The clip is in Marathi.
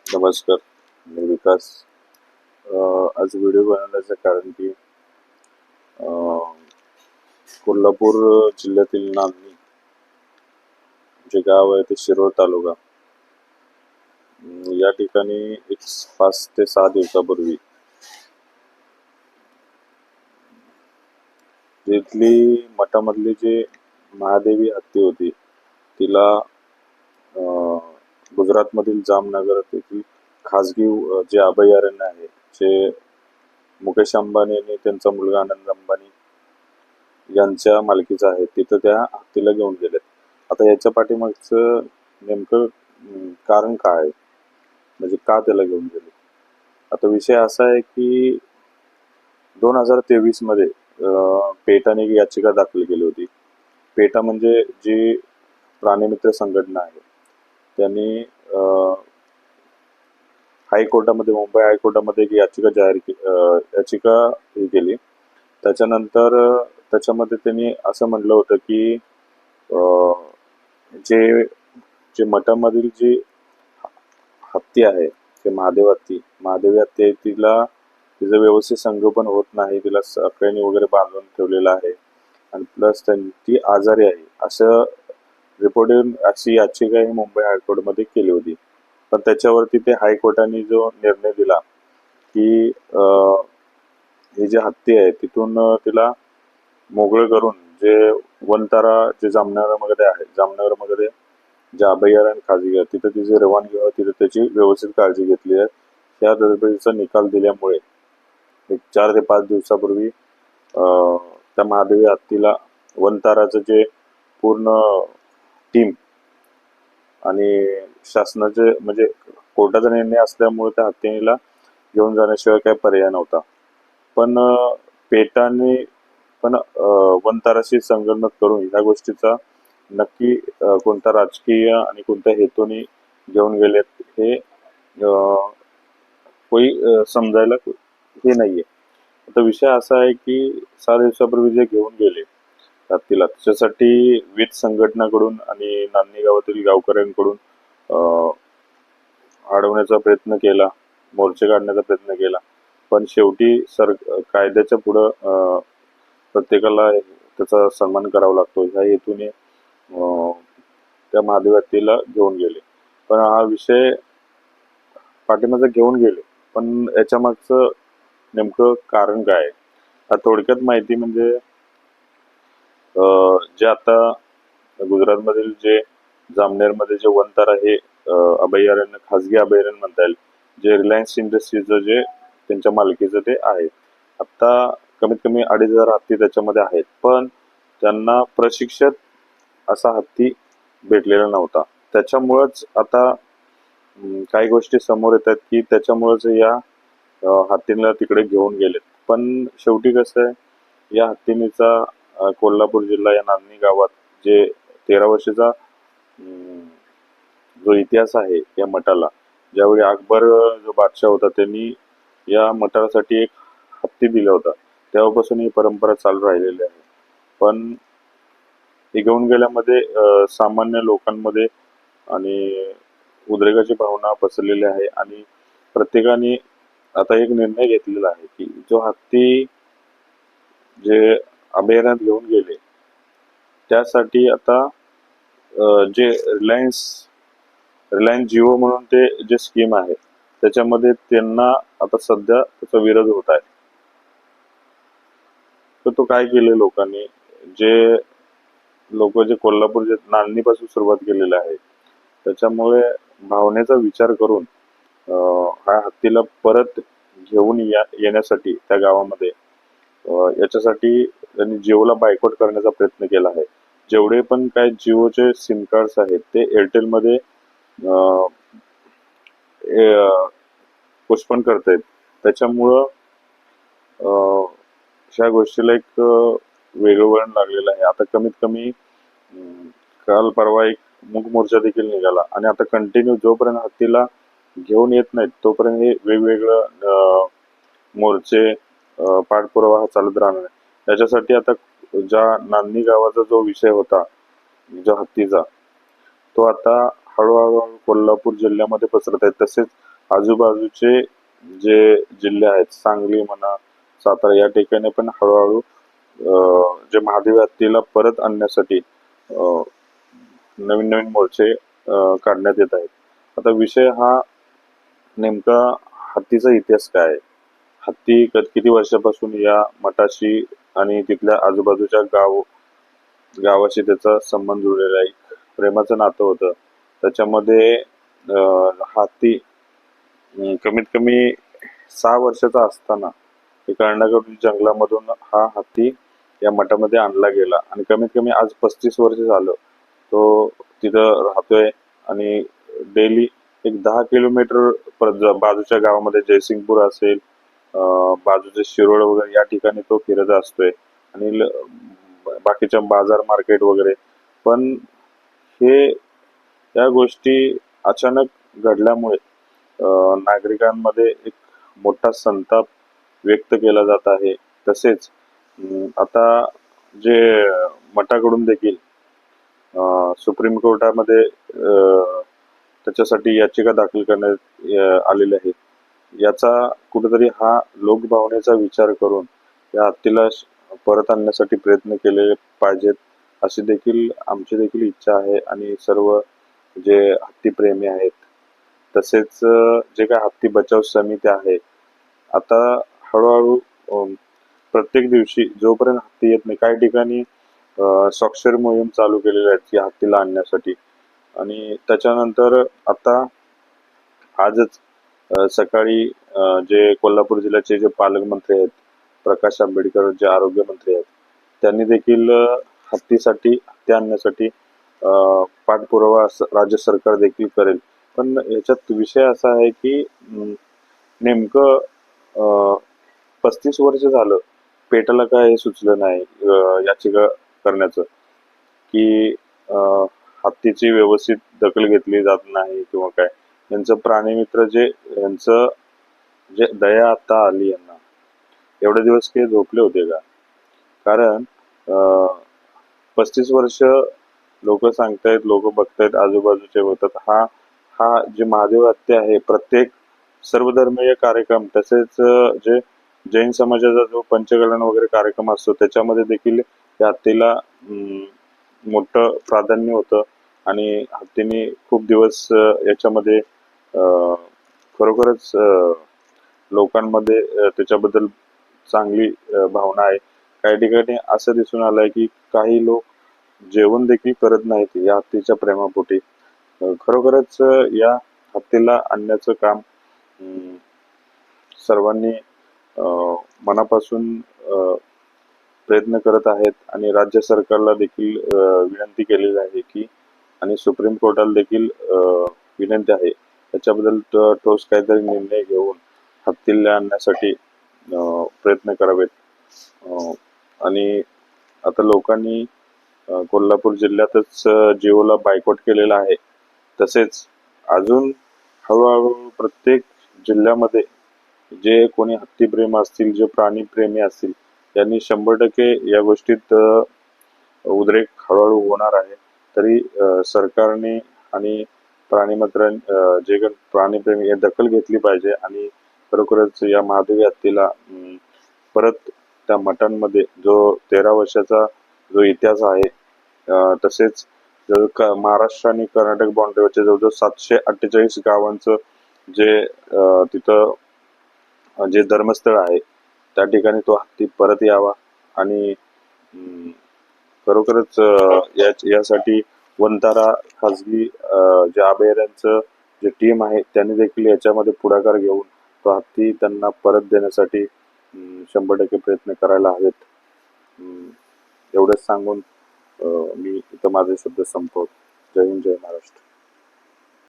नमस्कार, मी विकास. आज व्हिडिओ बनवण्याचं कारण की कोल्हापूर जिल्ह्यातील नांदणी जे गाव आहे ते शिरोळ तालुका या ठिकाणी एक 5 ते 6 दिवसापूर्वी तिथली मठामधली जी महादेवी हत्ती होती तिला गुजरातमधील जामनगर येथील खाजगी जे अभयारण्य आहे जे मुकेश अंबानी आणि त्यांचा मुलगा आनंद अंबानी यांच्या मालकीचं आहे तिथं त्या हत्तीला घेऊन गेलेत. आता याच्या पाठीमागचं नेमकं कारण काय आहे, म्हणजे का त्याला घेऊन गेले? आता विषय असा आहे की 2023 मध्ये पेटाने एक याचिका दाखल केली होती. पेटा म्हणजे जी प्राणीमित्र संघटना आहे त्यांनी हायकोर्टामध्ये, मुंबई हायकोर्टामध्ये एक याचिका ही केली. त्याच्यानंतर त्याच्यामध्ये त्यांनी असं म्हटलं होतं की जे जे मठामधील जी हत्ती आहे ते महादेवी हत्ती आहे, तिचं व्यवस्थित संगोपन होत नाही, तिला साखळीने वगैरे बांधून ठेवलेलं आहे आणि प्लस ती आजारी आहे असं रिपोर्ट येऊन अशी याचिका ही मुंबई हायकोर्टमध्ये केली होती. पण त्याच्यावरती ते हायकोर्टाने जो निर्णय दिला की ही जी हत्ती आहे तिथून तिला मोकळं करून जे वनतारा जे जामनगरमध्ये जे अभयारण्य खाजगी आहे तिथं तिची रवानगी व्हावी, तिथं त्याची व्यवस्थित काळजी घेतली आहे. त्या तरतुदीचा निकाल दिल्यामुळे एक 4 ते 5 दिवसापूर्वी त्या महादेवी हत्तीला वनताराचं जे पूर्ण टीम आणि शासनाचे म्हणजे कोर्टाचा निर्णय असल्यामुळे त्या हत्तीला घेऊन जाण्याशिवाय काही पर्याय नव्हता. पण पेटाने पण वनताराशी संगनमत करून ह्या गोष्टीचा नक्की कोणता राजकीय आणि कोणत्या हेतूने घेऊन गेलेत हे समजायला हे नाहीये. आता विषय असा आहे की 6 दिवसापूर्वी जे घेऊन गेले हत्तीला त्याच्यासाठी विविध संघटनाकडून आणि नांदणी गावातील गावकऱ्यांकडून अडवण्याचा प्रयत्न केला, मोर्चे काढण्याचा प्रयत्न केला, पण शेवटी कायद्याच्या पुढं प्रत्येकाला त्याचा सन्मान करावा लागतो ह्या हेतूने त्या महादेवी हत्तीला घेऊन गेले. पण हा विषय पाठीमागे घेऊन गेले, पण याच्या मागचं नेमकं कारण काय आहे? थोडक्यात माहिती म्हणजे जे आता गुजरातमधील जे जामनेरमध्ये जे वनतारा हे अभयारण्य, खाजगी अभयारण्य म्हणता येईल, जे रिलायन्स इंडस्ट्रीजचं जे त्यांच्या मालकीचं ते आहे. आता कमीत कमी 2,500 हत्ती त्याच्यामध्ये आहेत, पण त्यांना प्रशिक्षित असा हत्ती भेटलेला नव्हता. त्याच्यामुळंच आता काही गोष्टी समोर येतात की त्याच्यामुळेच या हत्तीला तिकडे घेऊन गेलेत. पण शेवटी कसं आहे, या हत्तीचा कोल्हापूर जिल्हा या नांदणी गावात जे 13 वर्षाचा जो इतिहास आहे या मठाला, ज्यावेळी अकबर जो बादशाह होता त्यांनी या मठासाठी एक हत्ती दिला होता, तेव्हापासून ही परंपरा चालू राहिलेली आहे. पण हे घेऊन गेल्यामध्ये सामान्य लोकांमध्ये आणि उद्रेकाची भावना पसरलेली आहे आणि प्रत्येकाने आता एक निर्णय घेतलेला आहे की जो हत्ती जे अभयारण्यात घेऊन गेले त्यासाठी आता जे रिलायन्स जिओ म्हणून ते जे स्कीम आहे त्याच्यामध्ये त्यांना आता सध्या त्याचा विरोध होत आहे. तर तो काय केले लोकांनी, जे लोक जे कोल्हापूर जे नांदणीपासून सुरुवात केलेली आहे त्याच्यामुळे भावनेचा विचार करून हा हत्तीला परत घेऊन येण्यासाठी त्या गावामध्ये याच्यासाठी त्यांनी जिओला बायकॉट करण्याचा प्रयत्न केला आहे. जेवढे पण काय जिओचे सिम कार्ड्स आहेत ते एअरटेलमध्ये पोस्टपोन करतायत. त्याच्यामुळं ह्या गोष्टीला एक वेगळं वळण लागलेलं आहे. आता कमीत कमी काल परवा एक मूक मोर्चा देखील निघाला आणि आता कंटिन्यू जोपर्यंत हत्तीला घेऊन येत नाहीत तोपर्यंत हे वेगवेगळं मोर्चे पाठपुरावा हा चालत राहणार आहे. त्याच्यासाठी आता ज्या नांदणी गावाचा जो विषय होता जो हत्तीचा, तो आता हळूहळू कोल्हापूर जिल्ह्यामध्ये पसरत आहे. तसेच आजूबाजूचे जे जिल्हे आहेत, सांगली म्हणा, सातारा, या ठिकाणी पण हळूहळू जे महादेव हत्तीला परत आणण्यासाठी नवीन नवीन मोर्चे काढण्यात येत आहेत. आता विषय हा नेमका हत्तीचा इतिहास काय आहे? हत्ती किती वर्षापासून या मठाशी आणि तिथल्या आजूबाजूच्या गावाशी त्याचा संबंध जुळलेला आहे. एक प्रेमाचं नातं होतं. त्याच्यामध्ये हत्ती कमीत कमी 6 वर्षाचा असताना कर्नाटक जंगलामधून हा हत्ती या मठामध्ये आणला गेला आणि कमीत कमी आज 35 वर्ष झालं तो तिथं राहतोय आणि डेली एक 10 किलोमीटर बाजूच्या गावामध्ये जयसिंगपूर असेल, बाजूचे शिरोळ वगैरे या ठिकाणी तो फिरत असतोय आणि बाकीच्या बाजार मार्केट वगैरे. पण हे या गोष्टी अचानक घडल्यामुळे नागरिकांमध्ये एक मोठा संताप व्यक्त केला जात आहे. तसेच आता जे मठाकडून देखील सुप्रीम कोर्टामध्ये त्याच्यासाठी याचिका दाखल करण्यात आलेली आहे. याचा कुठेतरी हा लोकभावनेचा विचार करून या हत्तीला परत आणण्यासाठी प्रयत्न केले पाहिजेत, अशी देखील आमची देखील इच्छा आहे. आणि सर्व जे हत्तीप्रेमी आहेत, तसेच जे काही हत्ती बचाव समिती आहे, आता हळूहळू प्रत्येक दिवशी जोपर्यंत हत्ती येत नाही, काही ठिकाणी स्वाक्षरी मोहीम चालू केलेली आहे की हत्तीला आणण्यासाठी. आणि त्याच्यानंतर आता आजच सकाळी जे कोल्हापूर जिल्ह्याचे जे पालकमंत्री आहेत, प्रकाश आंबेडकर, जे आरोग्य मंत्री आहेत, त्यांनी देखील हत्ती आणण्यासाठी पाठपुरावा राज्य सरकार देखील करेल. पण याच्यात विषय असा आहे की नेमकं 35 वर्ष झालं पेटाला काय हे सुचलं नाही याचिका करण्याचं, की हत्तीची व्यवस्थित दखल घेतली जात नाही किंवा काय. यांचं प्राणीमित्र यांचं जे दया आता आली यांना, एवढे दिवस ते झोपले होते का? कारण 35 वर्ष लोक सांगतायत, लोक बघतायत, आजूबाजूचे होतात. हा जे महादेव हत्या आहे, प्रत्येक सर्वधर्मीय कार्यक्रम, तसेच जे जैन समाजाचा जो पंचकल्याण वगैरे कार्यक्रम असतो, त्याच्यामध्ये देखील या हत्तीला मोठं प्राधान्य होतं. आणि हत्तीने खूप दिवस याच्यामध्ये खरोखरच लोकांमध्ये त्याच्याबद्दल चांगली भावना आहे. काही ठिकाणी असं दिसून आलंय की काही लोक जेवण देखील करत नाहीत या हत्तीच्या प्रेमापोटी. खरोखरच या हत्तीला आणण्याचं काम सर्वांनी मनापासून प्रयत्न करत आहेत. आणि राज्य सरकारला देखील विनंती केलेली आहे की, आणि सुप्रीम कोर्टाला देखील विनंती आहे, त्याच्याबद्दल ठोस काहीतरी निर्णय घेऊन हत्तीला आणण्यासाठी प्रयत्न करावेत. आणि आता लोकांनी कोल्हापूर जिल्ह्यातच जिओला बायकॉट केलेला आहे. तसेच अजून हळूहळू प्रत्येक जिल्ह्यामध्ये जे कोणी हत्तीप्रेमी असतील, जे प्राणीप्रेमी असतील, त्यांनी 100% या गोष्टीत उद्रेक हळूहळू होणार आहे. तरी सरकारने आणि प्राणीमित्र जे प्राणीप्रेमी हे दखल घेतली पाहिजे आणि खरोखरच या महादेवी हत्तीला परत त्या मठांमध्ये, जो 13 वर्षाचा जो इतिहास आहे, तसेच महाराष्ट्र आणि कर्नाटक बाउंड्रीवरचे जवळजवळ 748 गावांचं जे तिथं जे धर्मस्थळ आहे, त्या ठिकाणी तो हत्ती परत यावा. आणि खरोखरच यासाठी वंतारा खाजगी जे अभयारण्यांचं जे टीम आहे, त्यांनी देखील याच्यामध्ये पुढाकार घेऊन तो हत्ती त्यांना परत देण्यासाठी 100% प्रयत्न करायला हवेत. एवढंच सांगून मी इथं माझे शब्द संपवतो. जय हिंद, जय महाराष्ट्र.